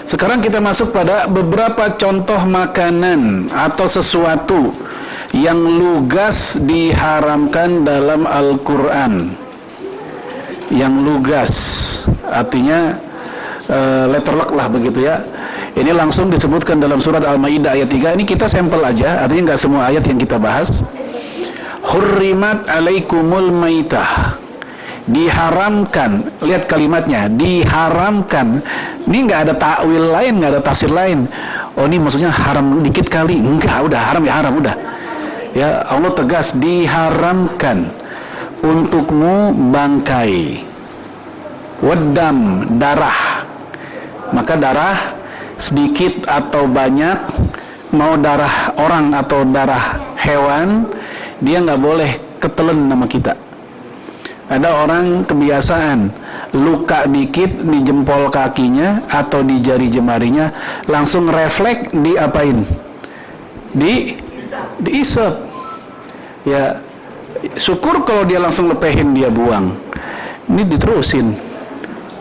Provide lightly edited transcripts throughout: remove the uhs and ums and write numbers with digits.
Sekarang kita masuk pada beberapa contoh makanan atau sesuatu yang lugas diharamkan dalam Al-Quran. Yang lugas artinya letterlock lah begitu ya. Ini langsung disebutkan dalam surat Al-Maidah ayat 3. Ini kita sampel aja, artinya nggak semua ayat yang kita bahas. Hurrimat alaikumul maitah, diharamkan. Lihat kalimatnya, diharamkan. Ini nggak ada takwil lain, nggak ada tafsir lain. Oh ini maksudnya haram dikit kali. Enggak, udah haram ya haram udah. Ya Allah tegas, diharamkan untukmu bangkai, wadam, darah. Maka darah sedikit atau banyak, mau darah orang atau darah hewan, dia nggak boleh ketelen sama kita. Ada orang kebiasaan luka dikit di jempol kakinya atau di jari jemarinya, langsung refleks diapain? Diisep. Ya, syukur kalau dia langsung lepehin, dia buang. Ini diterusin.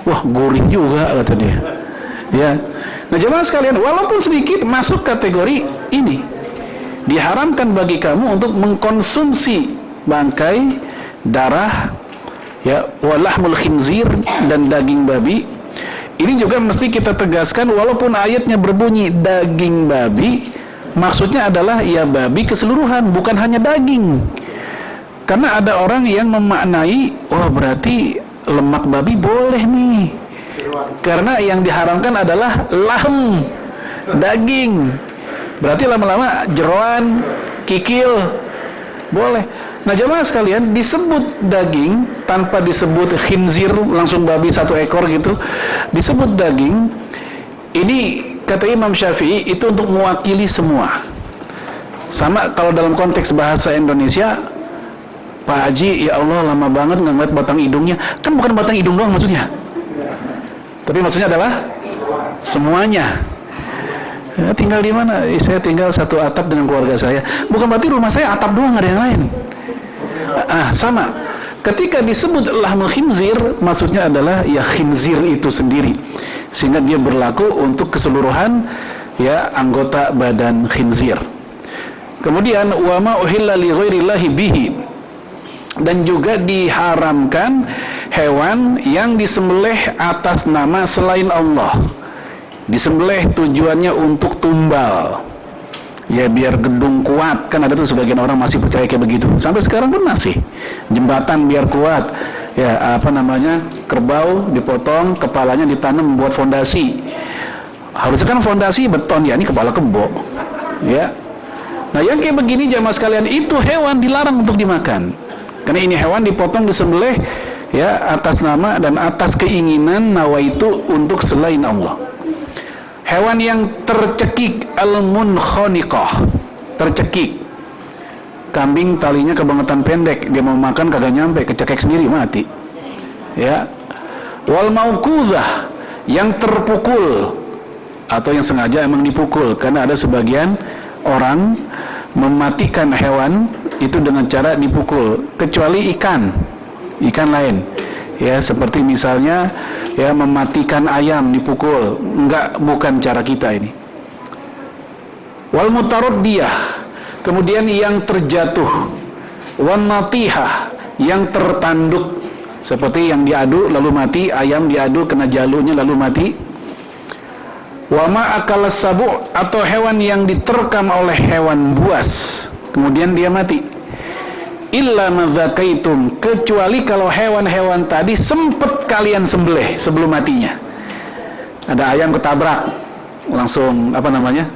Wah, gurih juga kata dia. Ya. Nah, jemaah sekalian, walaupun sedikit masuk kategori ini. Diharamkan bagi kamu untuk mengkonsumsi bangkai, darah, ya, walahmul khinzir, dan daging babi. Ini juga mesti kita tegaskan, walaupun ayatnya berbunyi daging babi, maksudnya adalah ya babi keseluruhan, bukan hanya daging. Karena ada orang yang memaknai, wah berarti lemak babi boleh nih, karena yang diharamkan adalah lahm, daging. Berarti lama-lama jeroan, kikil boleh. Nah jemaah sekalian, disebut daging tanpa disebut khinzir, langsung babi satu ekor gitu, disebut daging. Ini kata Imam Syafi'i itu untuk mewakili semua. Sama kalau dalam konteks bahasa Indonesia, Pak Haji, ya Allah lama banget nggak ngeliat batang hidungnya. Kan bukan batang hidung doang maksudnya, tapi maksudnya adalah semuanya. Ya, tinggal di mana? Saya tinggal satu atap dengan keluarga saya. Bukan berarti rumah saya atap doang, ada yang lain. Sama. Ketika disebut lahmul khinzir, maksudnya adalah ya khinzir itu sendiri, sehingga dia berlaku untuk keseluruhan ya anggota badan khinzir. Kemudian wa ma uhilla li ghairillahi bihi, dan juga diharamkan hewan yang disembelih atas nama selain Allah. Disembelih tujuannya untuk tumbal, ya biar gedung kuat. Kan ada tuh sebagian orang masih percaya kayak begitu, sampai sekarang pun masih. Jembatan biar kuat, ya apa namanya, kerbau dipotong, kepalanya ditanam buat fondasi. Harusnya kan fondasi beton, ya ini kepala kebo, ya. Nah yang kayak begini jamaah sekalian, itu hewan dilarang untuk dimakan, karena ini hewan dipotong, disembelih ya atas nama dan atas keinginan nawaitu untuk selain Allah. Hewan yang tercekik, al-munkhaniqah, tercekik. Kambing talinya kebangetan pendek, dia mau makan kagak nyampe, kecekek sendiri mati. Ya. Wal mauqudhah, yang terpukul atau yang sengaja emang dipukul, karena ada sebagian orang mematikan hewan itu dengan cara dipukul, kecuali ikan lain. Ya, seperti misalnya ya mematikan ayam dipukul, bukan cara kita ini. Wal mutaraddiyah, kemudian yang terjatuh. Wan natihah, yang tertanduk, seperti yang diadu lalu mati, ayam diadu kena jalunya lalu mati. Wa ma akalas sabu, atau hewan yang diterkam oleh hewan buas kemudian dia mati. Illa madzakaitum, kecuali kalau hewan-hewan tadi sempat kalian sembelih sebelum matinya. Ada ayam ketabrak, langsung apa namanya,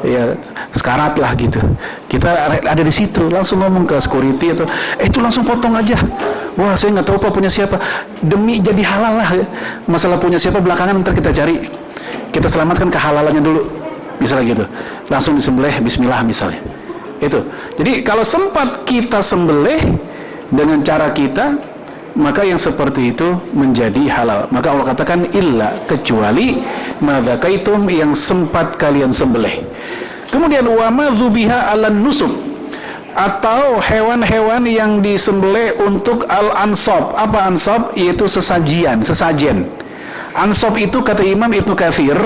ya sekarat lah gitu. Kita ada di situ, langsung ngomong ke security atau itu langsung potong aja. Wah saya nggak tahu apa punya siapa, demi jadi halal lah. Masalah punya siapa belakangan ntar kita cari. Kita selamatkan kehalalannya dulu, misalnya gitu. Langsung disembelih Bismillah misalnya. Itu. Jadi kalau sempat kita sembelih dengan cara kita, maka yang seperti itu menjadi halal. Maka Allah katakan illa, kecuali madzakaitum, yang sempat kalian sembelih. Kemudian wa madzubiha 'alan nusuk, atau hewan-hewan yang disembelih untuk al-ansab. Apa ansab? Yaitu sesajen. Ansab itu kata Imam Ibnu Katsir,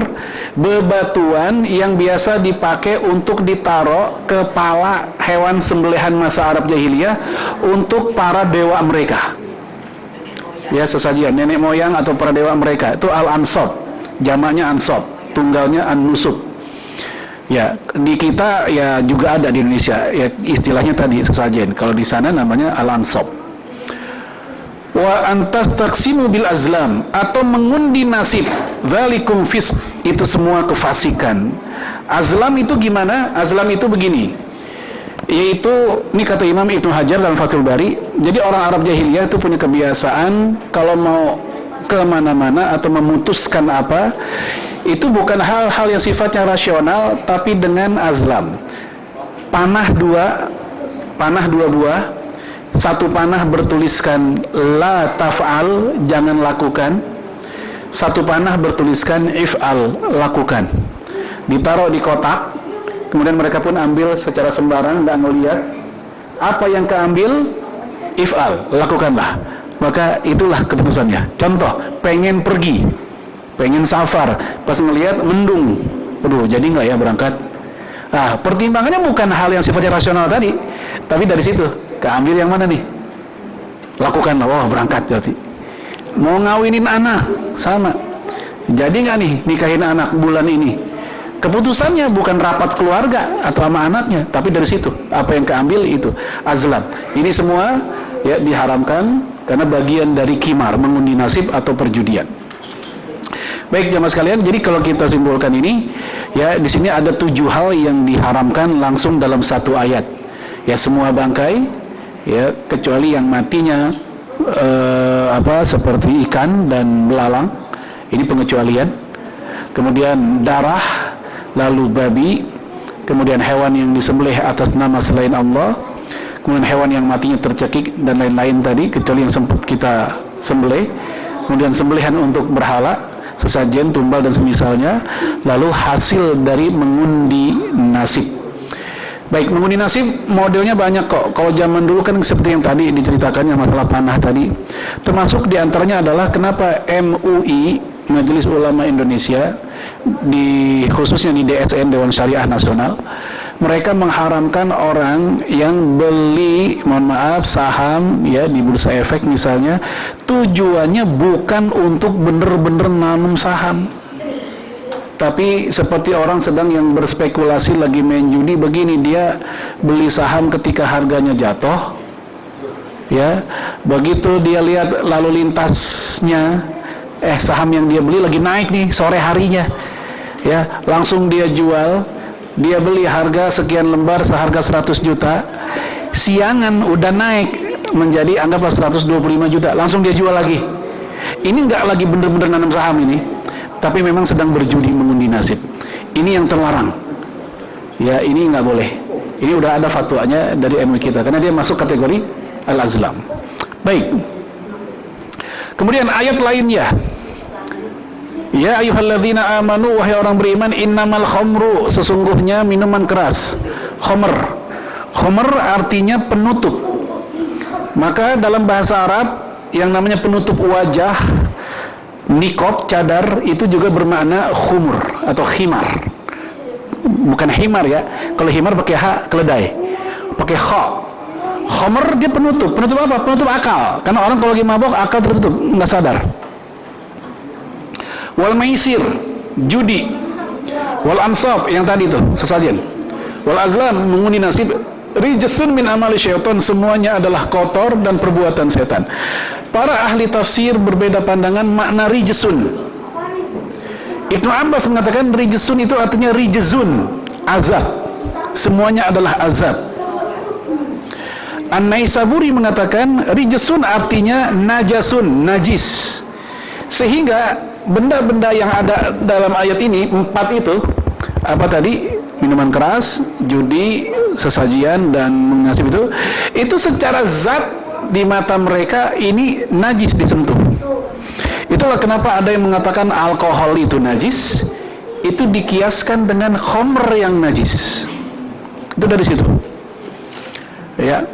bebatuan yang biasa dipakai untuk ditaruh kepala hewan sembelihan masa Arab jahiliyah untuk para dewa mereka. Ya, sesajian nenek moyang atau para dewa mereka itu al-ansab, jamaknya ansab, tunggalnya an-nusub. Ya, di kita ya juga ada di Indonesia ya istilahnya tadi sesajen. Kalau di sana namanya al-ansab. Wa antas taksimu bil azlam, atau mengundi nasib, dzalikum fis, itu semua kefasikan. Azlam itu gimana? Azlam itu begini. Yaitu ini kata Imam Ibnu Hajar dalam Fathul Bari, jadi orang Arab jahiliyah itu punya kebiasaan kalau mau kemana-mana atau memutuskan apa, itu bukan hal-hal yang sifatnya rasional, tapi dengan azlam. Panah dua buah, satu panah bertuliskan la taf'al, jangan lakukan, satu panah bertuliskan if'al, lakukan. Ditaruh di kotak, kemudian mereka pun ambil secara sembarang, nggak ngelihat apa yang keambil, if'al, lakukanlah. Maka itulah keputusannya. Contoh, pengen pergi, pengen safar, pas ngelihat mendung, aduh jadi nggak ya berangkat. Pertimbangannya bukan hal yang sifatnya rasional tadi, tapi dari situ keambil yang mana nih, lakukanlah, wah berangkat berarti. Mau ngawinin anak, sama, jadi nggak nih nikahin anak bulan ini. Keputusannya bukan rapat keluarga atau sama anaknya, tapi dari situ apa yang keambil itu azlam. Ini semua ya diharamkan karena bagian dari kimar, mengundi nasib atau perjudian. Baik jamaah sekalian, jadi kalau kita simpulkan ini ya di sini ada 7 hal yang diharamkan langsung dalam satu ayat. Ya semua bangkai ya kecuali yang matinya seperti ikan dan belalang, ini pengecualian. Kemudian darah, lalu babi, kemudian hewan yang disembelih atas nama selain Allah, kemudian hewan yang matinya tercekik dan lain-lain tadi kecuali yang sempat kita sembelih, kemudian sembelihan untuk berhala, sesajen, tumbal dan semisalnya, lalu hasil dari mengundi nasib. Baik, mengundi nasib modelnya banyak kok. Kalau zaman dulu kan seperti yang tadi diceritakannya masalah panah tadi, termasuk diantaranya adalah kenapa MUI, Majelis Ulama Indonesia, khususnya di DSN, Dewan Syariah Nasional, mereka mengharamkan orang yang beli, mohon maaf, saham ya di Bursa Efek misalnya, tujuannya bukan untuk bener-bener nanam saham, tapi seperti orang sedang yang berspekulasi lagi main judi begini, dia beli saham ketika harganya jatuh, ya begitu dia lihat lalu lintasnya, saham yang dia beli lagi naik nih sore harinya, ya langsung dia jual. Dia beli harga sekian lembar seharga 100 juta, siangan udah naik menjadi anggaplah 125 juta, langsung dia jual lagi. Ini nggak lagi bener-bener nanam saham ini, tapi memang sedang berjudi mengundi nasib. Ini yang terlarang. Ya ini nggak boleh. Ini udah ada fatwanya dari MUI kita, karena dia masuk kategori al-azlam. Baik. Kemudian ayat lainnya, ya ayyuhalladzina amanu, wahai orang beriman, innamal khamru, sesungguhnya minuman keras, khamr. Khamr artinya penutup. Maka dalam bahasa Arab yang namanya penutup wajah, niqab, cadar, itu juga bermakna khumur atau khimar. Bukan himar ya. Kalau himar pakai ha, keledai. Pakai kha. Khamr dia penutup. Penutup apa? Penutup akal. Karena orang kalau lagi mabok akal tertutup, nggak sadar. Wal maisir, judi. Wal ansab, yang tadi tuh sesajen. Wal azlam, mengundi nasib. Rijsun min amali syaitan, semuanya adalah kotor dan perbuatan setan. Para ahli tafsir berbeda pandangan makna rijsun. Ibnu Abbas mengatakan rijsun itu artinya rijzun, azab. Semuanya adalah azab. An-Naisaburi mengatakan rijsun artinya najasun, najis. Sehingga benda-benda yang ada dalam ayat ini, 4 itu, apa tadi? Minuman keras, judi, sesajian, dan mengasih itu secara zat di mata mereka ini najis disentuh. Itulah kenapa ada yang mengatakan alkohol itu najis, itu dikiaskan dengan khamr yang najis. Itu dari situ. Ya.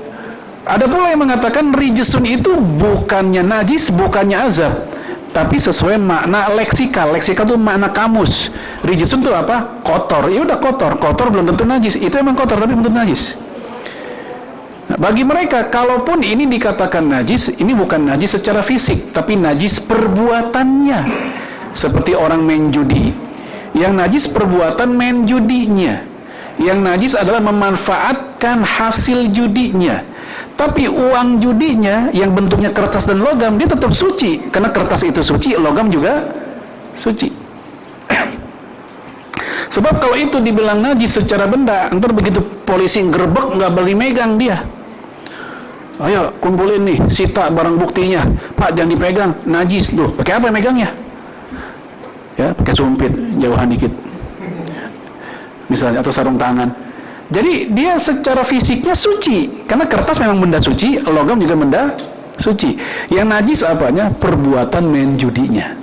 Ada pula yang mengatakan rijsun itu bukannya najis, bukannya azab, tapi sesuai makna leksikal. Leksikal itu makna kamus. Rijisun itu apa? Kotor. Ya udah kotor. Kotor belum tentu najis. Itu emang kotor tapi belum tentu najis. Nah, bagi mereka, kalaupun ini dikatakan najis, ini bukan najis secara fisik, tapi najis perbuatannya. Seperti orang main judi. Yang najis perbuatan main judinya. Yang najis adalah memanfaatkan hasil judinya. Tapi uang judinya yang bentuknya kertas dan logam, dia tetap suci. Karena kertas itu suci, logam juga suci. Sebab kalau itu dibilang najis secara benda, ntar begitu polisi ngerebek, nggak boleh megang dia. Ayo kumpulin nih, sita barang buktinya. Pak, jangan dipegang, najis. Loh, pakai apa megangnya? Ya, pakai sumpit, jauhan dikit. Misalnya, atau sarung tangan. Jadi dia secara fisiknya suci, karena kertas memang benda suci, logam juga benda suci. Yang najis apanya? Perbuatan main judinya.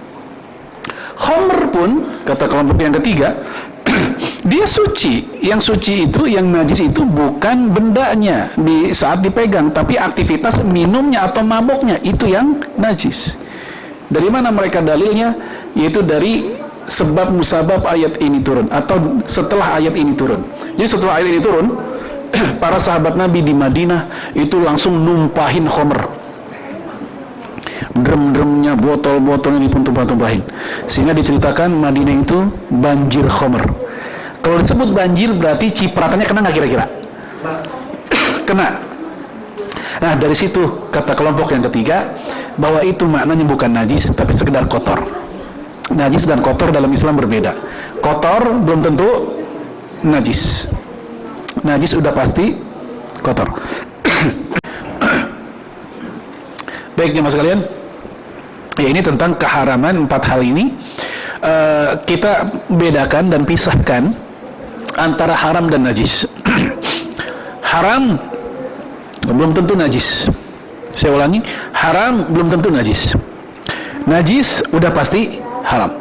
Khamr pun, kata kelompok yang ketiga, dia suci. Yang suci itu, yang najis itu bukan bendanya di saat dipegang, tapi aktivitas minumnya atau maboknya, itu yang najis. Dari mana mereka dalilnya? Yaitu dari sebab musabab ayat ini turun, atau setelah ayat ini turun. Jadi setelah ayat ini turun, para sahabat Nabi di Madinah itu langsung numpahin khamr. Drum-drumnya, botol-botolnya ditumpah-tumpahin. Sehingga diceritakan Madinah itu banjir khamr. Kalau disebut banjir berarti cipratannya kena nggak kira-kira? Kena. Nah, dari situ kata kelompok yang ketiga bahwa itu maknanya bukan najis tapi sekedar kotor. Najis dan kotor dalam Islam berbeda. Kotor belum tentu najis. Najis udah pasti kotor. Baik jemaah sekalian, ya ini tentang keharaman 4 hal ini. Kita bedakan dan pisahkan antara haram dan najis. Haram belum tentu najis. Saya ulangi, haram belum tentu najis. Najis udah pasti haram.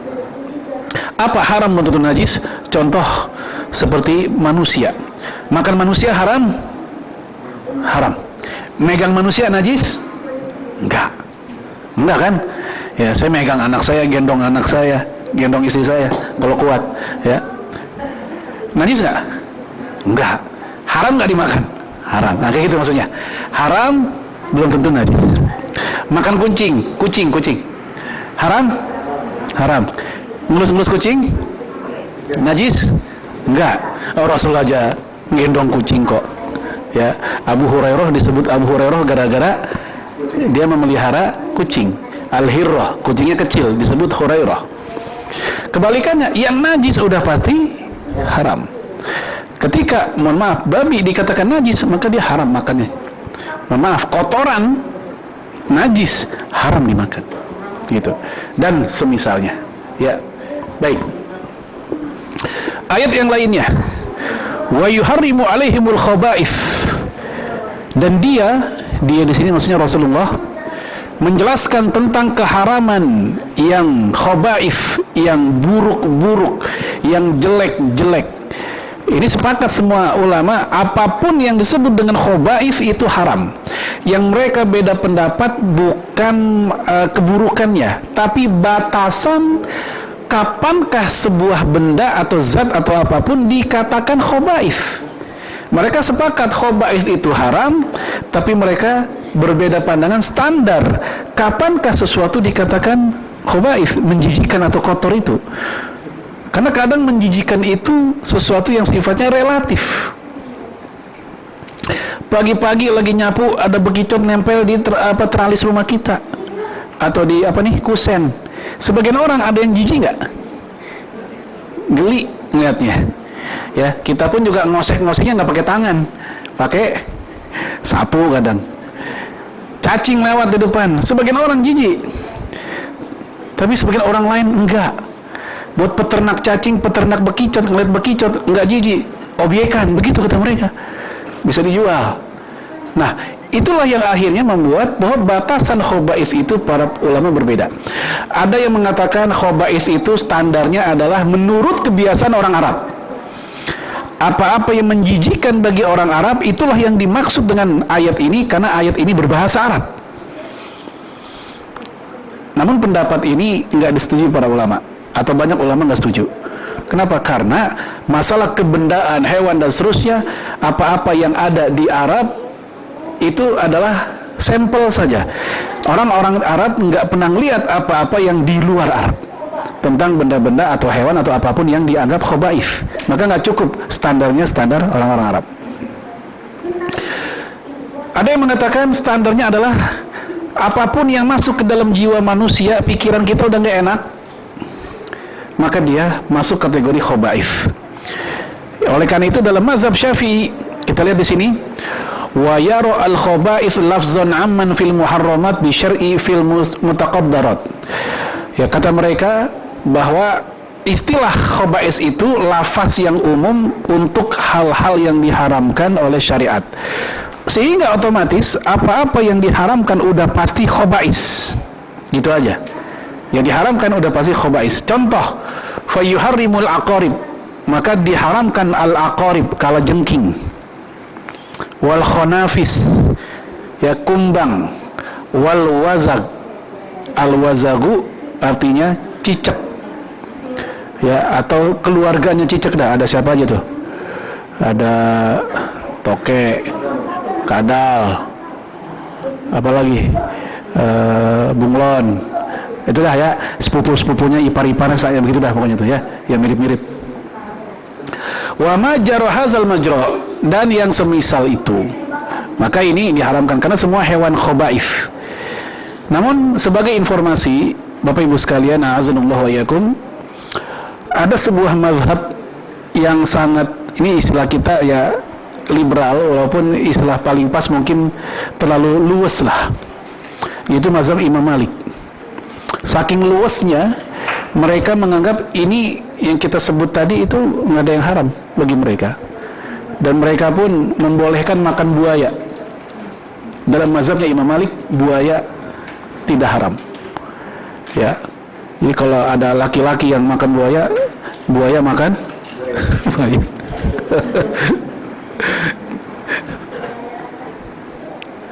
Apa haram belum tentu najis? Contoh seperti manusia. Makan manusia haram? Haram. Megang manusia najis? Enggak. Enggak kan? Ya, saya megang anak saya, gendong anak saya, gendong istri saya kalau kuat, ya. Najis enggak? Enggak. Haram enggak dimakan? Haram. Nah, kayak gitu maksudnya. Haram belum tentu najis. Makan kucing. Haram? Haram. Ngelus-ngelus kucing? Najis? Enggak. Oh, Rasul aja gendong kucing kok. Ya, Abu Hurairah disebut Abu Hurairah gara-gara dia memelihara kucing. Al-Hirrah, kucingnya kecil, disebut Hurairah. Kebalikannya, yang najis udah pasti haram. Ketika, mohon maaf, babi dikatakan najis, maka dia haram makannya. Mohon maaf, kotoran najis haram dimakan. Gitu. Dan semisalnya. Ya. Baik. Ayat yang lainnya. Wa yuharrimu 'alaihimul khaba'ith. Dan dia di sini maksudnya Rasulullah menjelaskan tentang keharaman yang khaba'ith, yang buruk-buruk, yang jelek-jelek. Ini sepakat semua ulama, apapun yang disebut dengan khaba'ith itu haram. Yang mereka beda pendapat bukan keburukannya, tapi batasan kapankah sebuah benda atau zat atau apapun dikatakan khaba'ith. Mereka sepakat khaba'ith itu haram, tapi mereka berbeda pandangan standar kapankah sesuatu dikatakan khaba'ith, menjijikan atau kotor itu. Karena kadang menjijikan itu sesuatu yang sifatnya relatif. Pagi-pagi lagi nyapu ada bekicot nempel di teralis rumah kita atau di kusen. Sebagian orang ada yang jijik nggak? Geli ngeliatnya. Ya, kita pun juga ngosek-ngoseknya nggak pakai tangan, pakai sapu kadang. Cacing lewat di depan, sebagian orang jijik. Tapi sebagian orang lain enggak. Buat peternak cacing, peternak bekicot, ngeliat bekicot enggak jijik, obyekan, begitu kata mereka. Bisa dijual. Nah, itulah yang akhirnya membuat bahwa batasan khaba'ith itu para ulama berbeda. Ada yang mengatakan khaba'ith itu standarnya adalah menurut kebiasaan orang Arab. Apa-apa yang menjijikkan bagi orang Arab, itulah yang dimaksud dengan ayat ini, karena ayat ini berbahasa Arab. Namun pendapat ini nggak disetujui para ulama, atau banyak ulama nggak setuju. Kenapa? Karena masalah kebendaan hewan dan seterusnya, apa-apa yang ada di Arab itu adalah sampel saja. Orang-orang Arab nggak pernah lihat apa-apa yang di luar Arab tentang benda-benda atau hewan atau apapun yang dianggap khaba'ith. Maka nggak cukup standarnya standar orang-orang Arab. Ada yang mengatakan standarnya adalah apapun yang masuk ke dalam jiwa manusia, pikiran kita udah nggak enak, maka dia masuk kategori khaba'ith. Oleh karena itu dalam mazhab Syafi'i, kita lihat di sini, wa yara al khaba'ith lafzan amman fil muharramat bi syar'i fil mutaqaddarat. Ya, kata mereka bahwa istilah khaba'ith itu lafaz yang umum untuk hal-hal yang diharamkan oleh syariat. Sehingga otomatis apa-apa yang diharamkan udah pasti khaba'ith. Gitu aja. Yang diharamkan udah pasti khaba'ith. Contoh, fayuharrimul aqarib, maka diharamkan al-aqarib, kalajengking. Wal khonafis, ya kumbang. Wal wazag, al-wazagu artinya cicak. Ya, atau keluarganya cicak dah. Ada siapa aja tuh? Ada tokek, kadal, apalagi bunglon, itu dah ya, sepupu-sepupunya, ipar-iparnya saya begitu dah pokoknya tuh ya, yang mirip-mirip. Wa majra hazal majra, dan yang semisal itu, maka ini diharamkan karena semua hewan khaba'ith. Namun sebagai informasi Bapak Ibu sekalian, a'azanallahu wa iyyakum, ada sebuah mazhab yang sangat, ini istilah kita ya liberal, walaupun istilah paling pas mungkin terlalu luas lah, yaitu mazhab Imam Malik. Saking luasnya mereka menganggap ini yang kita sebut tadi itu nggak ada yang haram bagi mereka, dan mereka pun membolehkan makan buaya. Dalam mazhabnya Imam Malik, buaya tidak haram ya. Jadi kalau ada laki-laki yang makan buaya, buaya makan buaya.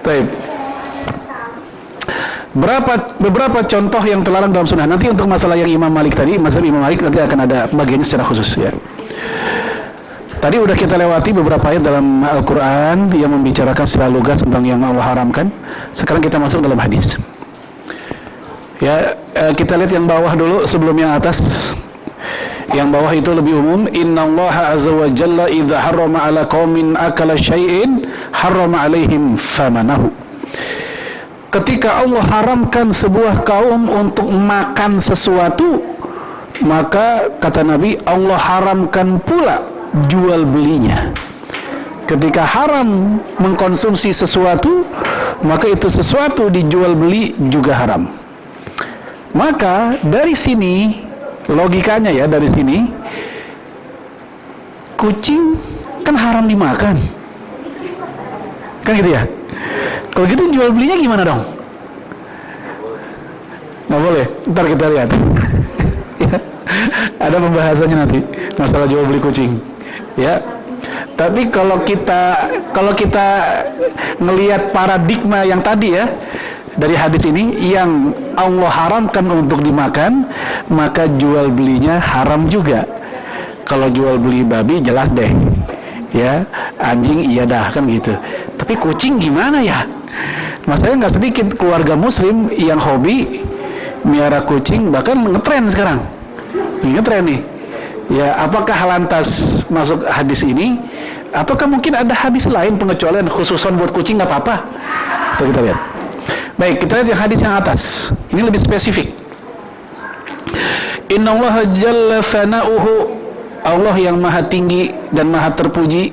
Baik. Beberapa contoh yang terlarang dalam sunnah. Nanti untuk masalah yang Imam Malik tadi, mazhab Imam Malik nanti akan ada bagiannya secara khusus ya. Tadi udah kita lewati beberapa ayat dalam Al-Quran yang membicarakan secara lugas tentang yang Allah haramkan. Sekarang kita masuk dalam hadis. Ya, kita lihat yang bawah dulu sebelum yang atas. Yang bawah itu lebih umum. Innallaha azza wa jalla idza harrama ala qaumin akala syai'in harrama alaihim thamanahu. Ketika Allah haramkan sebuah kaum untuk makan sesuatu, maka kata Nabi, Allah haramkan pula jual belinya. Ketika haram mengkonsumsi sesuatu, maka itu sesuatu dijual beli juga haram. Maka dari sini logikanya ya, dari sini kucing kan haram dimakan, kan gitu ya. Kalau gitu jual belinya gimana dong? Nggak boleh, ntar kita lihat. Ya, ada pembahasannya nanti masalah jual beli kucing ya. Tapi kalau kita ngelihat paradigma yang tadi ya, dari hadis ini yang Allah haramkan untuk dimakan, maka jual belinya haram juga. Kalau jual beli babi jelas deh ya, anjing iya dah kan gitu. Tapi kucing gimana ya? Masalahnya nggak sedikit keluarga muslim yang hobi miara kucing, bahkan ngetren sekarang. Ngetren nih ya. Apakah lantas masuk hadis ini, ataukah mungkin ada hadis lain pengecualian khususan buat kucing? Nggak apa-apa. Kita lihat. Baik, kita lihat yang hadis yang atas. Ini lebih spesifik. Innallaha jalla thana'uhu, Allah yang maha tinggi dan maha terpuji,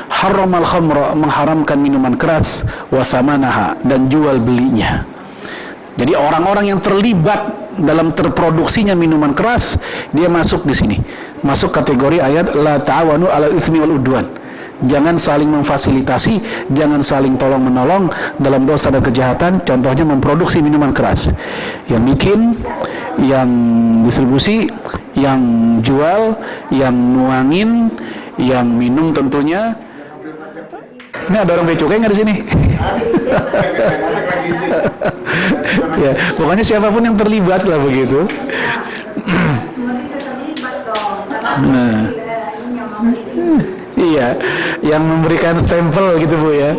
harramal khamra, mengharamkan minuman keras, wa thamanaha, dan jual belinya. Jadi orang-orang yang terlibat dalam terproduksinya minuman keras, dia masuk di sini. Masuk kategori ayat la ta'awanu 'alal itsmi wal udwan. Jangan saling memfasilitasi, jangan saling tolong-menolong dalam dosa dan kejahatan. Contohnya memproduksi minuman keras. Yang bikin, yang distribusi, yang jual, yang nuangin, yang minum tentunya. Ini ada orang bea cukai nggak di sini? Ya. Ya, pokoknya siapapun yang terlibat lah begitu. Nah, iya, yang memberikan stempel gitu Bu ya.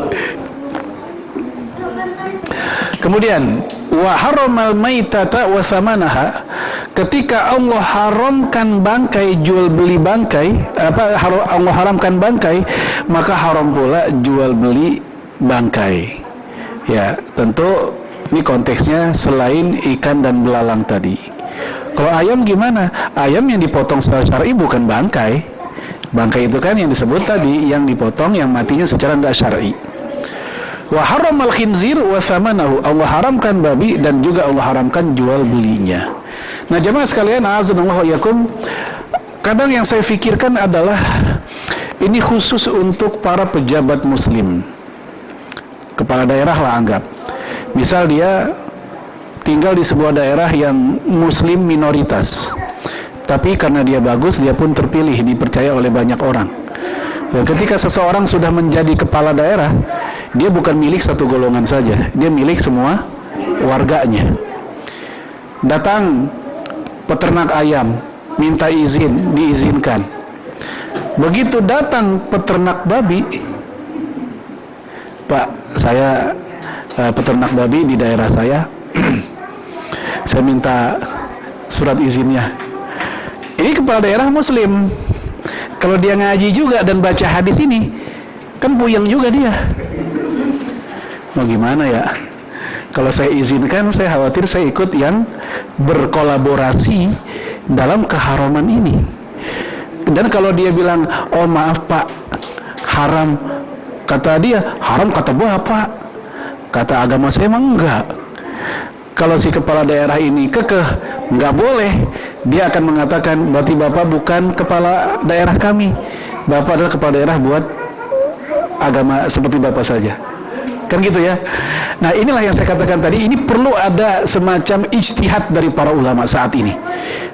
Kemudian wa haramal maitata wa samanaha, ketika Allah haramkan bangkai, jual beli bangkai, Allah haramkan bangkai, maka haram pula jual beli bangkai. Ya, tentu ini konteksnya selain ikan dan belalang tadi. Kalau ayam gimana? Ayam yang dipotong secara syar'i bukan bangkai. Bangkai itu kan yang disebut tadi, yang dipotong, yang matinya secara tidak syar'i. Wa haramal khinzir wa samanahu, Allah haramkan babi dan juga Allah haramkan jual belinya. Nah jemaah sekalian, a'azanallahu wa iyyakum, kadang yang saya pikirkan adalah ini khusus untuk para pejabat muslim, kepala daerah lah anggap. Misal dia tinggal di sebuah daerah yang muslim minoritas, tapi karena dia bagus, dia pun terpilih, dipercaya oleh banyak orang. Dan ketika seseorang sudah menjadi kepala daerah, dia bukan milik satu golongan saja, dia milik semua warganya. Datang peternak ayam, minta izin, diizinkan. Begitu datang peternak babi, Pak, saya peternak babi di daerah saya, saya minta surat izinnya. Ini kepala daerah muslim. Kalau dia ngaji juga dan baca hadis ini, kan puyeng juga dia. Mau gimana ya? Kalau saya izinkan, saya khawatir saya ikut yang berkolaborasi dalam keharaman ini. Dan kalau dia bilang, oh maaf Pak, haram, kata dia, haram kata Bapak, kata agama saya emang enggak. Kalau si kepala daerah ini kekeh, nggak boleh, dia akan mengatakan, berarti Bapak bukan kepala daerah kami, Bapak adalah kepala daerah buat agama seperti Bapak saja. Kan gitu ya. Nah inilah yang saya katakan tadi, ini perlu ada semacam ijtihad dari para ulama saat ini,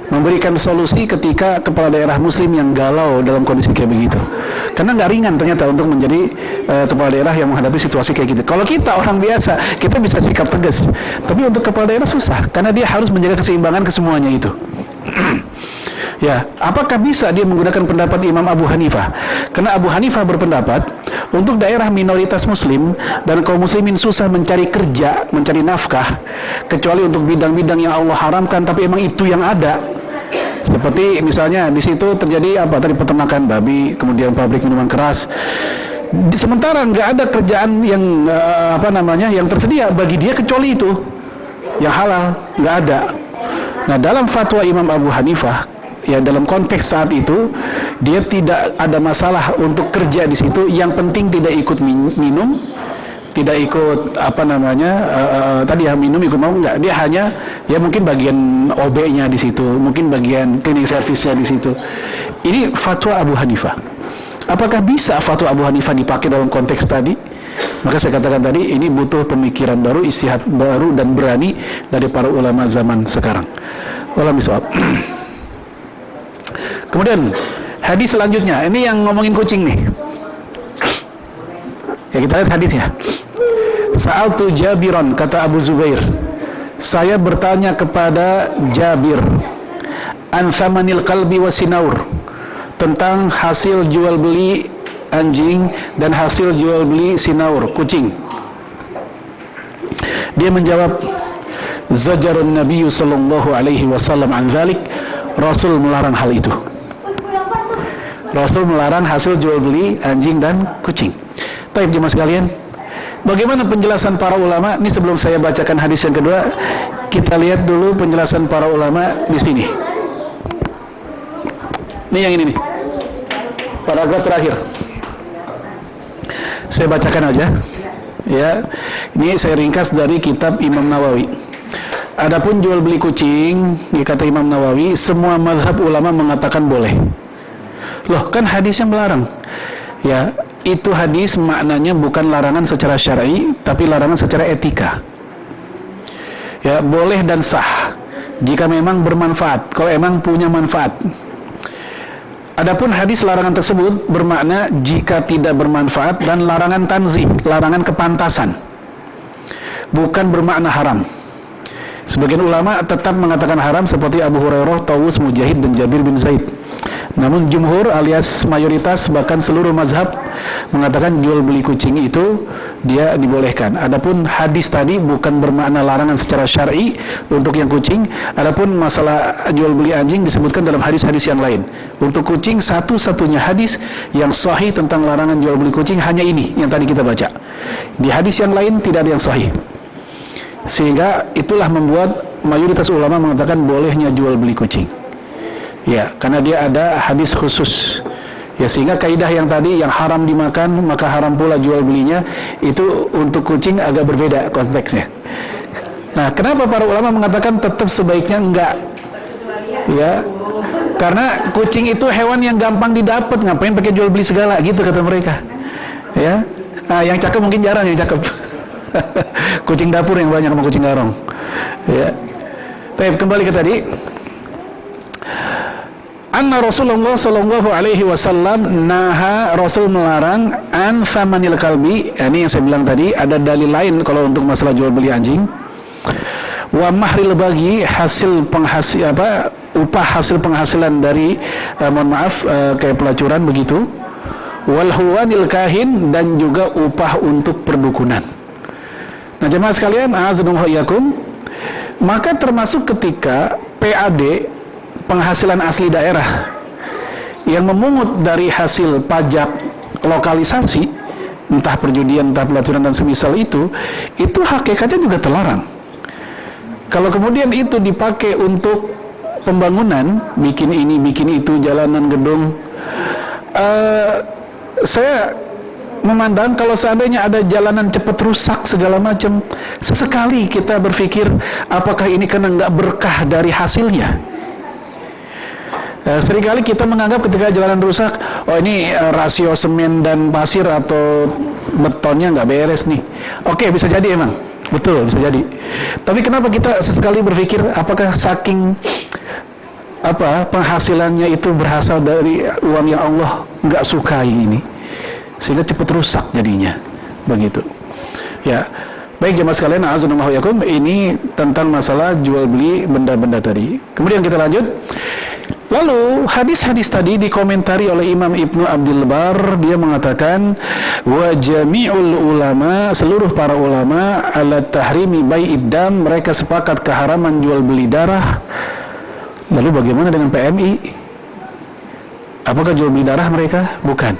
memberikan solusi ketika kepala daerah muslim yang galau dalam kondisi kayak begitu. Karena nggak ringan ternyata untuk menjadi kepala daerah yang menghadapi situasi kayak gitu. Kalau kita orang biasa, kita bisa sikap tegas, tapi untuk kepala daerah susah, karena dia harus menjaga keseimbangan kesemuanya itu. Ya, apakah bisa dia menggunakan pendapat Imam Abu Hanifah? Karena Abu Hanifah berpendapat untuk daerah minoritas muslim dan kaum muslimin susah mencari kerja, mencari nafkah, kecuali untuk bidang-bidang yang Allah haramkan, tapi emang itu yang ada. Seperti misalnya di situ terjadi apa tadi, peternakan babi, kemudian pabrik minuman keras. Sementara nggak ada kerjaan yang yang tersedia bagi dia kecuali itu yang halal, nggak ada. Nah dalam fatwa Imam Abu Hanifah, ya dalam konteks saat itu dia tidak ada masalah untuk kerja di situ, yang penting tidak ikut minum, tidak ikut tadi ya minum ikut mau enggak, dia hanya ya mungkin bagian OB-nya di situ, mungkin bagian cleaning service-nya di situ. Ini fatwa Abu Hanifah. Apakah bisa fatwa Abu Hanifah dipakai dalam konteks tadi? Maka saya katakan tadi, ini butuh pemikiran baru, istihad baru dan berani dari para ulama zaman sekarang. Wallahu a'lam. Kemudian hadis selanjutnya, ini yang ngomongin kucing nih. Ya kita lihat hadisnya. Sa'altu Jabiran, kata Abu Zubair, saya bertanya kepada Jabir, an thamanil qalbi wasinaur, tentang hasil jual beli anjing dan hasil jual beli sinaur, kucing. Dia menjawab, zajarun Nabi sallallahu alaihi wasallam an dzalik, Rasul melarang hal itu. Rasul melarang hasil jual beli anjing dan kucing. Baik jemaah sekalian, bagaimana penjelasan para ulama? Ini sebelum saya bacakan hadis yang kedua, kita lihat dulu penjelasan para ulama di sini. Ini yang ini nih, paragraf terakhir. Saya bacakan aja. Ya, ini saya ringkas dari kitab Imam Nawawi. Adapun jual beli kucing, kata Imam Nawawi, semua mazhab ulama mengatakan boleh. Loh, kan hadisnya melarang. Ya, itu hadis maknanya bukan larangan secara syar'i, tapi larangan secara etika. Ya, boleh dan sah jika memang bermanfaat, kalau emang punya manfaat. Adapun hadis larangan tersebut bermakna jika tidak bermanfaat, dan larangan tanzih, larangan kepantasan, bukan bermakna haram. Sebagian ulama tetap mengatakan haram seperti Abu Hurairah, Tawus, Mujahid, dan Jabir bin Zaid. Namun jumhur alias mayoritas bahkan seluruh mazhab mengatakan jual beli kucing itu dia dibolehkan. Adapun hadis tadi bukan bermakna larangan secara syar'i untuk yang kucing. Adapun masalah jual beli anjing disebutkan dalam hadis-hadis yang lain. Untuk kucing satu-satunya hadis yang sahih tentang larangan jual beli kucing hanya ini yang tadi kita baca. Di hadis yang lain tidak ada yang sahih. Sehingga itulah membuat mayoritas ulama mengatakan bolehnya jual beli kucing. Ya, karena dia ada hadis khusus. Ya, sehingga kaidah yang tadi yang haram dimakan maka haram pula jual belinya itu untuk kucing agak berbeda konteksnya. Nah, kenapa para ulama mengatakan tetap sebaiknya enggak? Ya, karena kucing itu hewan yang gampang didapat, ngapain pakai jual beli segala gitu kata mereka. Ya, nah, yang cakep mungkin jarang yang cakep. Kucing dapur yang banyak sama kucing garong. Ya, tapi kembali ke tadi. Anna Rasulullah sallallahu alaihi wasallam naha, Rasul melarang an thamanil kalbi. Ini yang saya bilang tadi, ada dalil lain kalau untuk masalah jual beli anjing. Wa mahril bagi, hasil penghasil upah hasil penghasilan dari kayak pelacuran begitu. Wal huwanil kahin, dan juga upah untuk perdukunan. Nah, jemaah sekalian, a'azzallahu iyyakum, maka termasuk ketika PAD, penghasilan asli daerah, yang memungut dari hasil pajak lokalisasi, entah perjudian, entah pelacuran dan semisal itu hakikatnya juga terlarang. Kalau kemudian itu dipakai untuk pembangunan, bikin ini, bikin itu, jalanan, gedung, saya memandang kalau seandainya ada jalanan cepat rusak segala macam, sesekali kita berpikir apakah ini karena nggak berkah dari hasilnya. Seringkali kita menganggap ketika jalanan rusak, oh ini rasio semen dan pasir atau betonnya nggak beres nih. Oke, bisa jadi emang, betul bisa jadi. Tapi kenapa kita sesekali berpikir apakah saking penghasilannya itu berasal dari uang yang Allah nggak sukai ini, sehingga cepat rusak jadinya, begitu. Ya, baik jemaah sekalian, a'azzallahu iyyakum, ini tentang masalah jual beli benda-benda tadi. Kemudian kita lanjut. Lalu hadis-hadis tadi dikomentari oleh Imam Ibnu Abdul Bar. Dia mengatakan wa jami'ul ulama, seluruh para ulama, ala tahrimi bai'id dam, mereka sepakat keharaman jual beli darah. Lalu bagaimana dengan PMI? Apakah jual beli darah mereka? Bukan.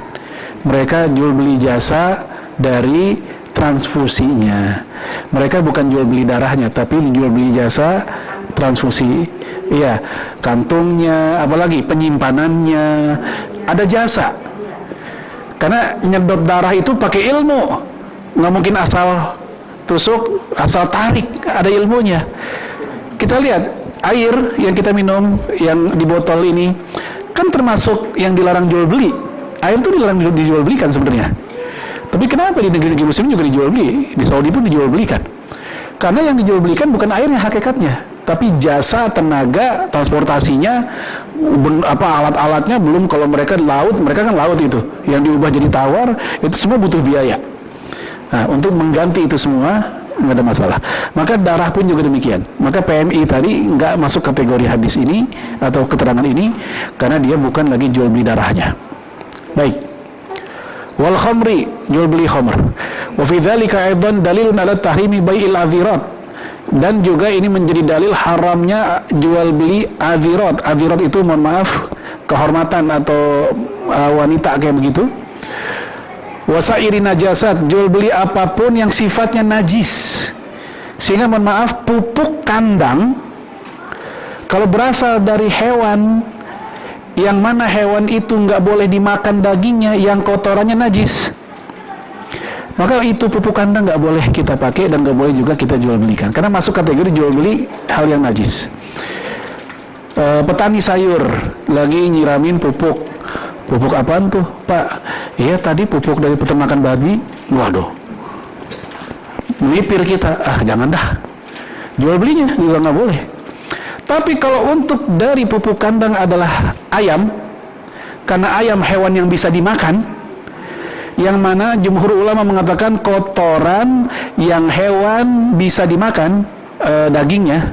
Mereka jual beli jasa dari transfusinya. Mereka bukan jual beli darahnya, tapi jual beli jasa transfusi. Iya, kantungnya, apalagi penyimpanannya, ada jasa. Karena nyedot darah itu pakai ilmu, nggak mungkin asal tusuk, asal tarik, ada ilmunya. Kita lihat air yang kita minum, yang di botol ini, kan termasuk yang dilarang jual beli. Air itu dilarang dijual belikan sebenarnya. Tapi kenapa di negeri-negeri muslim juga dijual beli? Di Saudi pun dijual belikan. Karena yang dijual belikan bukan airnya hakikatnya, tapi jasa, tenaga, transportasinya, alat-alatnya, belum kalau mereka laut, mereka kan laut itu, yang diubah jadi tawar, itu semua butuh biaya. Nah, untuk mengganti itu semua, nggak ada masalah. Maka darah pun juga demikian. Maka PMI tadi nggak masuk kategori hadis ini, atau keterangan ini, karena dia bukan lagi jual beli darahnya. Baik. Wal khamri, jual beli khamr. Wa fi dzalika aidan dalilun ala tahrimi bai'il azirat. Dan juga ini menjadi dalil haramnya jual beli azirat. Azirat itu, mohon maaf, kehormatan atau wanita kayak begitu. Wasairi najasat, jual beli apapun yang sifatnya najis. Sehingga mohon maaf, pupuk kandang kalau berasal dari hewan, yang mana hewan itu nggak boleh dimakan dagingnya, yang kotorannya najis, maka itu pupuk kandang nggak boleh kita pakai dan nggak boleh juga kita jual belikan, karena masuk kategori jual beli hal yang najis. Petani sayur lagi nyiramin pupuk apaan tuh Pak? Iya tadi pupuk dari peternakan babi. Waduh, melipir kita, jangan dah, jual belinya juga nggak boleh. Tapi kalau untuk dari pupuk kandang adalah ayam, karena ayam hewan yang bisa dimakan, yang mana jumhur ulama mengatakan kotoran yang hewan bisa dimakan dagingnya,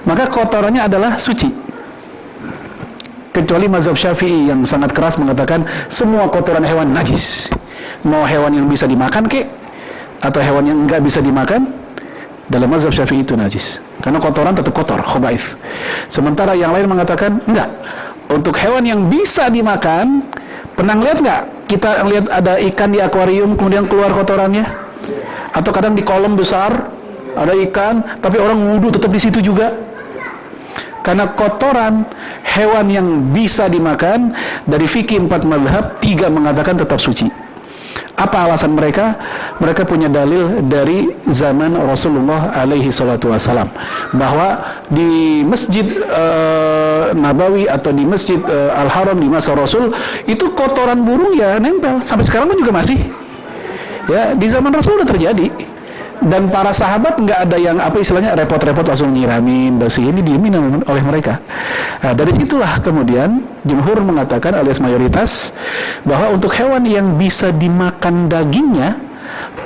maka kotorannya adalah suci. Kecuali mazhab Syafi'i yang sangat keras mengatakan semua kotoran hewan najis. Mau hewan yang bisa dimakan kek atau hewan yang enggak bisa dimakan, dalam mazhab Syafi'i itu najis. Karena kotoran tetap kotor, khaba'ith. Sementara yang lain mengatakan enggak. Untuk hewan yang bisa dimakan, pernah lihat enggak? Kita lihat ada ikan di akuarium kemudian keluar kotorannya, atau kadang di kolam besar ada ikan tapi orang wudhu tetap di situ juga. Karena kotoran hewan yang bisa dimakan, dari fikih 4 mazhab 3 mengatakan tetap suci. Apa alasan mereka? Mereka punya dalil dari zaman Rasulullah alaihi salatu wassalam, bahwa di Masjid Nabawi atau di Masjid Al-Haram di masa Rasul itu kotoran burung ya nempel sampai sekarang pun juga masih. Ya, di zaman Rasul udah terjadi. Dan para sahabat nggak ada yang apa istilahnya repot-repot langsung nyiramin, bersihin, didiemin oleh mereka. Nah, dari situlah kemudian jumhur mengatakan alias mayoritas bahwa untuk hewan yang bisa dimakan dagingnya,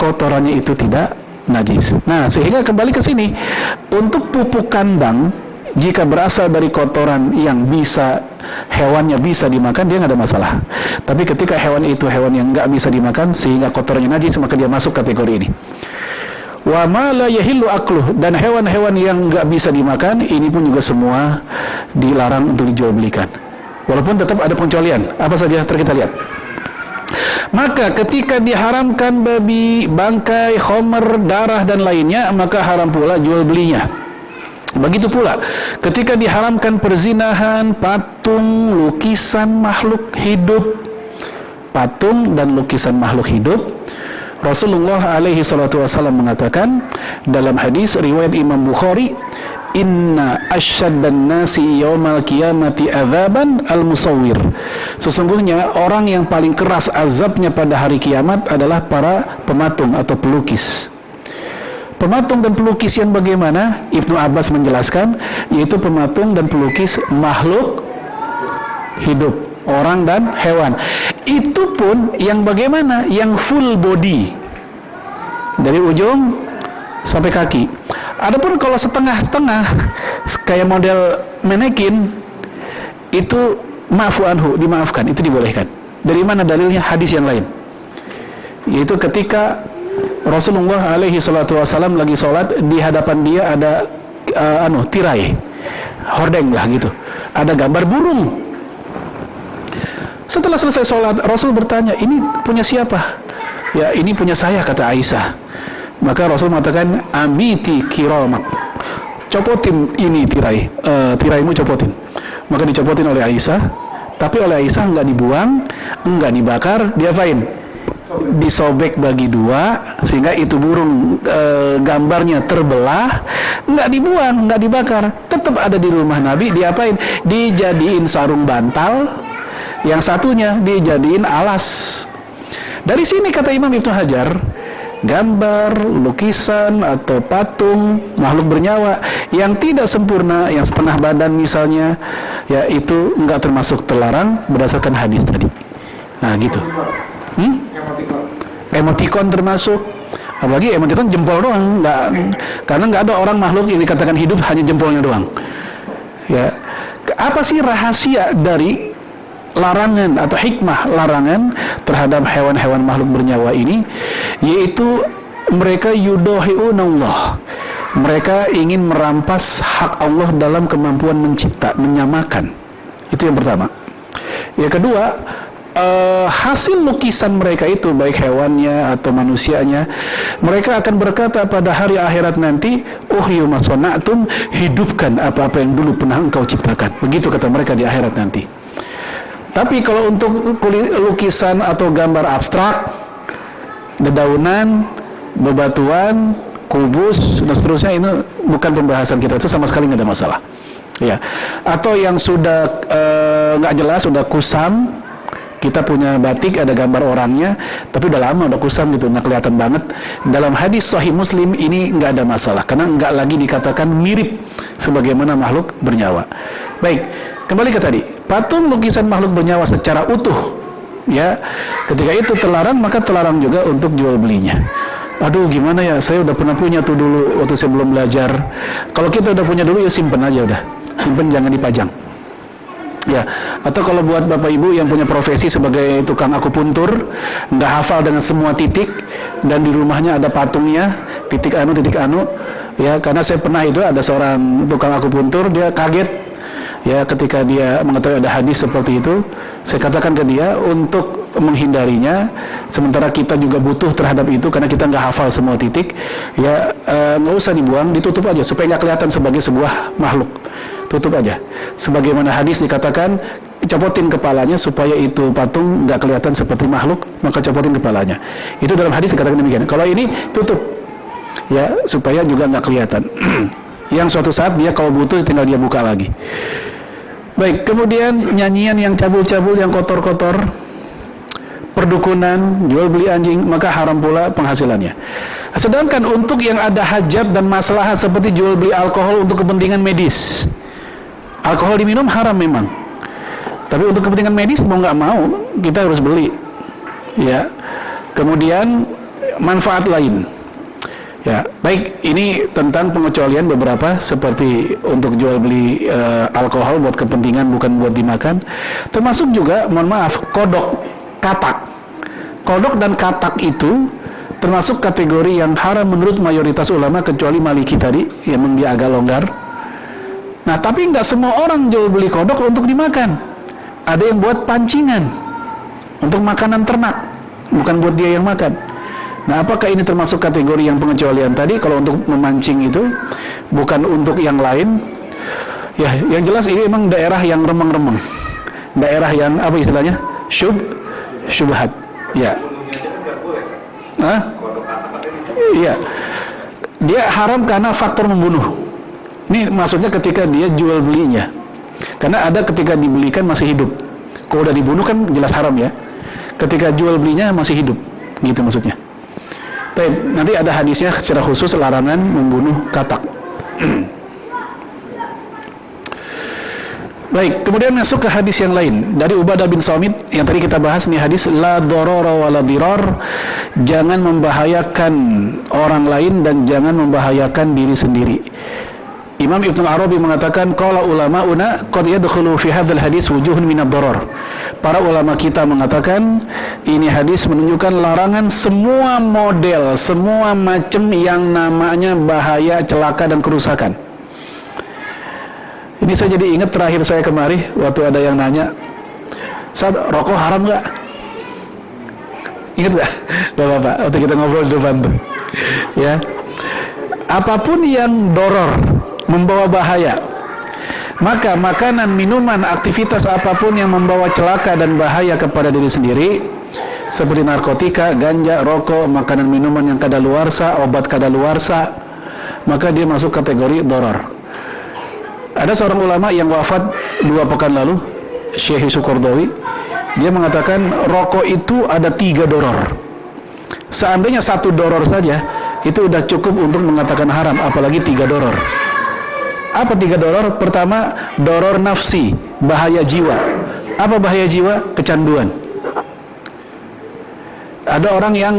kotorannya itu tidak najis. Nah, sehingga kembali ke sini, untuk pupuk kandang jika berasal dari kotoran yang bisa hewannya bisa dimakan, dia nggak ada masalah. Tapi ketika hewan itu hewan yang nggak bisa dimakan sehingga kotorannya najis, maka dia masuk kategori ini. Wa ma la yahillu akluh, dan hewan-hewan yang nggak bisa dimakan ini pun juga semua dilarang untuk dijual belikan. Walaupun tetap ada pengecualian. Apa saja? Kita lihat. Maka ketika diharamkan babi, bangkai, khomer, darah dan lainnya, maka haram pula jual belinya. Begitu pula ketika diharamkan perzinahan, patung, lukisan makhluk hidup, patung dan lukisan makhluk hidup, Rasulullah alaihi salatu wasallam mengatakan dalam hadis riwayat Imam Bukhari, inna asyaddan nasi yaumal qiyamati adzaban al-musawwir. Sesungguhnya orang yang paling keras azabnya pada hari kiamat adalah para pematung atau pelukis. Pematung dan pelukis yang bagaimana? Ibnu Abbas menjelaskan, yaitu pematung dan pelukis makhluk hidup, orang dan hewan. Itu pun yang bagaimana? Yang full body, dari ujung sampai kaki. Adapun kalau setengah-setengah kayak model manekin, itu maafu anhu, dimaafkan, itu dibolehkan. Dari mana dalilnya? Hadis yang lain, yaitu ketika Rasulullah alaihi salatu wasallam lagi sholat, di hadapan dia ada tirai, hordeng lah gitu, ada gambar burung. Setelah selesai sholat, Rasul bertanya, ini punya siapa? Ya, ini punya saya, kata Aisyah. Maka Rasul mengatakan, amiti kiramak, copotin ini tirai, tiraimu copotin. Maka dicopotin oleh Aisyah, tapi oleh Aisyah enggak dibuang, enggak dibakar, diapain? Disobek bagi 2 sehingga itu burung gambarnya terbelah, enggak dibuang, enggak dibakar, tetap ada di rumah Nabi. Diapain? Dijadiin sarung bantal, yang satunya dijadiin alas. Dari sini kata Imam Ibnu Hajar, gambar, lukisan atau patung makhluk bernyawa yang tidak sempurna, yang setengah badan misalnya, ya itu enggak termasuk terlarang berdasarkan hadis tadi. Nah gitu. Emotikon termasuk, apalagi emotikon jempol doang, karena nggak ada orang makhluk yang dikatakan hidup hanya jempolnya doang. Ya, apa sih rahasia dari larangan atau hikmah larangan terhadap hewan-hewan makhluk bernyawa ini? Yaitu mereka yudohi'unallah, mereka ingin merampas hak Allah dalam kemampuan mencipta, menyamakan. Itu yang pertama. Yang kedua, hasil lukisan mereka itu, baik hewannya atau manusianya, mereka akan berkata pada hari akhirat nanti, uhyu ma sana'tum, hidupkan apa-apa yang dulu pernah engkau ciptakan. Begitu kata mereka di akhirat nanti. Tapi kalau untuk lukisan atau gambar abstrak, dedaunan, bebatuan, kubus dan seterusnya, ini bukan pembahasan kita, itu sama sekali nggak ada masalah. Ya. Atau yang sudah nggak jelas, sudah kusam. Kita punya batik, ada gambar orangnya, tapi udah lama, udah kusam gitu, nggak kelihatan banget. Dalam hadis Sahih Muslim ini nggak ada masalah, karena nggak lagi dikatakan mirip sebagaimana makhluk bernyawa. Baik, kembali ke tadi, patung lukisan makhluk bernyawa secara utuh, ya, ketika itu terlarang, maka terlarang juga untuk jual belinya. Aduh gimana ya, saya udah pernah punya tuh dulu waktu saya belum belajar. Kalau kita udah punya dulu ya simpen aja udah. Simpen, jangan dipajang. Ya, atau kalau buat bapak ibu yang punya profesi sebagai tukang akupuntur, nggak hafal dengan semua titik, dan di rumahnya ada patungnya, titik anu, ya, karena saya pernah itu ada seorang tukang akupuntur, dia kaget, ya, ketika dia mengetahui ada hadis seperti itu. Saya katakan ke dia untuk menghindarinya, sementara kita juga butuh terhadap itu, karena kita nggak hafal semua titik, ya, nggak usah dibuang, ditutup aja, supaya nggak kelihatan sebagai sebuah makhluk. Tutup aja. Sebagaimana hadis dikatakan, copotin kepalanya supaya itu patung nggak kelihatan seperti makhluk, maka copotin kepalanya. Itu dalam hadis dikatakan demikian. Kalau ini tutup, ya, supaya juga nggak kelihatan. Yang suatu saat dia kalau butuh tinggal dia buka lagi. Baik, kemudian nyanyian yang cabul-cabul, yang kotor-kotor, perdukunan, jual beli anjing, maka haram pula penghasilannya. Sedangkan untuk yang ada hajat dan masalah seperti jual beli alkohol untuk kepentingan medis, alkohol diminum haram memang, tapi untuk kepentingan medis mau nggak mau kita harus beli, ya. Kemudian manfaat lain, ya, baik, ini tentang pengecualian beberapa seperti untuk jual beli alkohol buat kepentingan bukan buat dimakan, termasuk juga, mohon maaf, kodok, katak. Kodok dan katak itu termasuk kategori yang haram menurut mayoritas ulama, kecuali Maliki tadi yang dia agak longgar. Nah, tapi nggak semua orang jual beli kodok untuk dimakan. Ada yang buat pancingan untuk makanan ternak, bukan buat dia yang makan. Nah, apakah ini termasuk kategori yang pengecualian tadi? Kalau untuk memancing itu bukan untuk yang lain. Ya, yang jelas ini memang daerah yang remeng-remeng, daerah yang apa istilahnya, syubhat. Ya. Hah? Iya. Dia haram karena faktor membunuh. Ini maksudnya ketika dia jual belinya. Karena ada ketika dibelikan masih hidup. Kalau udah dibunuh kan jelas haram ya. Ketika jual belinya masih hidup. Gitu maksudnya. Baik, nanti ada hadisnya secara khusus larangan membunuh katak. Baik, kemudian masuk ke hadis yang lain dari Ubadah bin Samit yang tadi kita bahas nih, hadis la dorora wala dirar, jangan membahayakan orang lain dan jangan membahayakan diri sendiri. Imam Ibnu Arabi mengatakan qala ulama'una qad yadkhulu fi hadzal hadis wujuhun min ad-darar. Para ulama kita mengatakan ini hadis menunjukkan larangan semua model, semua macam yang namanya bahaya, celaka dan kerusakan. Ini saya jadi ingat terakhir saya kemari waktu ada yang nanya, "Saat rokok haram nggak?" Ingat nggak, Bapak? Waktu kita ngobrol di depan tuh, ya. Apapun yang doror, membawa bahaya, maka makanan, minuman, aktivitas apapun yang membawa celaka dan bahaya kepada diri sendiri, seperti narkotika, ganja, rokok, makanan, minuman yang kadaluarsa, obat kadaluarsa, maka dia masuk kategori doror. Ada seorang ulama yang wafat 2 pekan lalu, Syekh Yusuf Qaradawi, dia mengatakan rokok itu ada 3 doror. Seandainya 1 doror saja, itu udah cukup untuk mengatakan haram, apalagi 3 doror. Apa 3 doror? Pertama, doror nafsi, bahaya jiwa. Apa bahaya jiwa? Kecanduan. Ada orang yang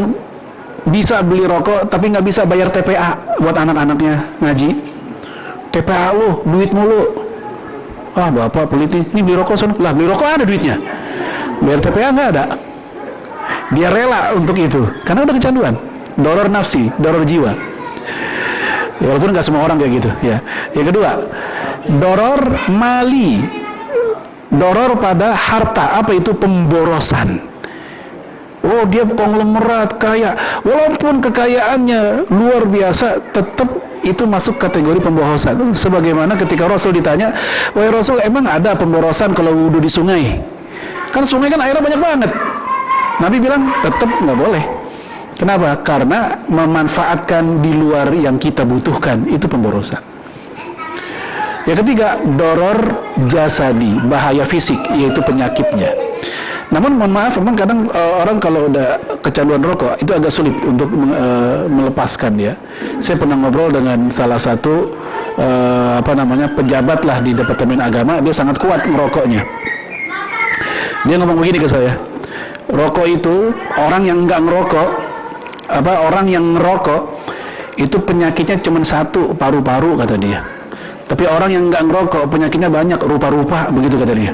bisa beli rokok, tapi nggak bisa bayar TPA buat anak-anaknya ngaji. TPA lu, duit mulu. Ah, bapak pelit nih, ini beli rokok son. Lah, beli rokok ada duitnya. Bayar TPA nggak ada. Dia rela untuk itu, karena udah kecanduan. Doror nafsi, doror jiwa. Ya, walaupun nggak semua orang kayak gitu. Ya. Yang kedua, doror mali, doror pada harta. Apa itu? Pemborosan. Oh, dia konglomerat kaya, walaupun kekayaannya luar biasa, tetap itu masuk kategori pemborosan. Sebagaimana ketika Rasul ditanya, "Wahai Rasul, emang ada pemborosan kalau wudhu di sungai? Kan sungai kan airnya banyak banget." Nabi bilang, tetap nggak boleh. Kenapa? Karena memanfaatkan di luar yang kita butuhkan, itu pemborosan. Yang ketiga, doror jasadi, bahaya fisik, yaitu penyakitnya. Namun mohon maaf, memang kadang orang kalau udah kecanduan rokok itu agak sulit untuk melepaskan ya. Saya pernah ngobrol dengan salah satu pejabat lah di Departemen Agama, dia sangat kuat merokoknya. Dia ngomong begini ke saya, rokok itu orang yang nggak ngerokok orang yang ngerokok itu penyakitnya cuma satu, paru-paru kata dia. Tapi orang yang nggak ngerokok penyakitnya banyak, rupa-rupa, begitu kata dia.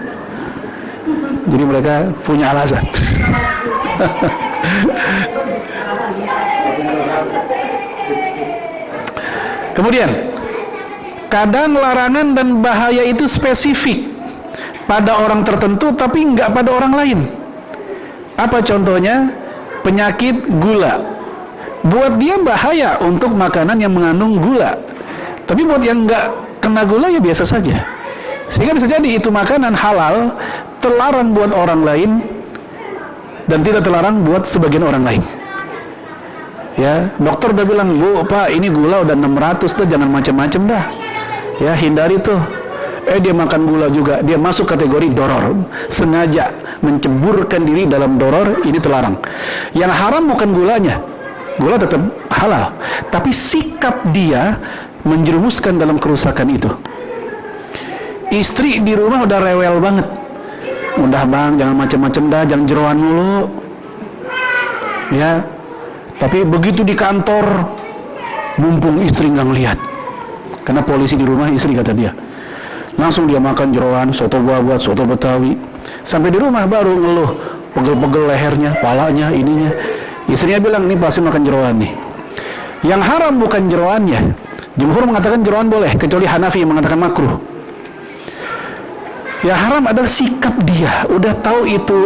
Jadi mereka punya alasan. Kemudian, kadang larangan dan bahaya itu spesifik pada orang tertentu tapi nggak pada orang lain. Apa contohnya? Penyakit gula. Buat dia bahaya untuk makanan yang mengandung gula. Tapi buat yang nggak kena gula ya biasa saja. Sehingga bisa jadi itu makanan halal terlarang buat orang lain dan tidak terlarang buat sebagian orang lain. Ya, dokter udah bilang, Bu, Pak, ini gula udah 600 tuh, jangan macam-macam dah. Ya, hindari tuh. Dia makan gula juga, dia masuk kategori doror, sengaja menceburkan diri dalam doror, ini terlarang. Yang haram bukan gulanya, gula tetap halal, tapi sikap dia menjerumuskan dalam kerusakan itu. Istri di rumah udah rewel banget, udah bang, jangan macam-macam dah, jangan jeroan mulu. Ya, tapi begitu di kantor, mumpung istri nggak ngelihat, karena polisi di rumah istri kata dia, langsung dia makan jeroan, soto buat soto Betawi. Sampai di rumah baru ngeluh, pegel-pegel lehernya, palanya, ininya. Istrinya bilang, ini pasti makan jeroan nih. Yang haram bukan jeroannya. Jumhur mengatakan jeroan boleh, kecuali Hanafi yang mengatakan makruh. Yang haram adalah sikap dia, udah tahu itu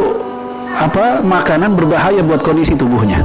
makanan berbahaya buat kondisi tubuhnya.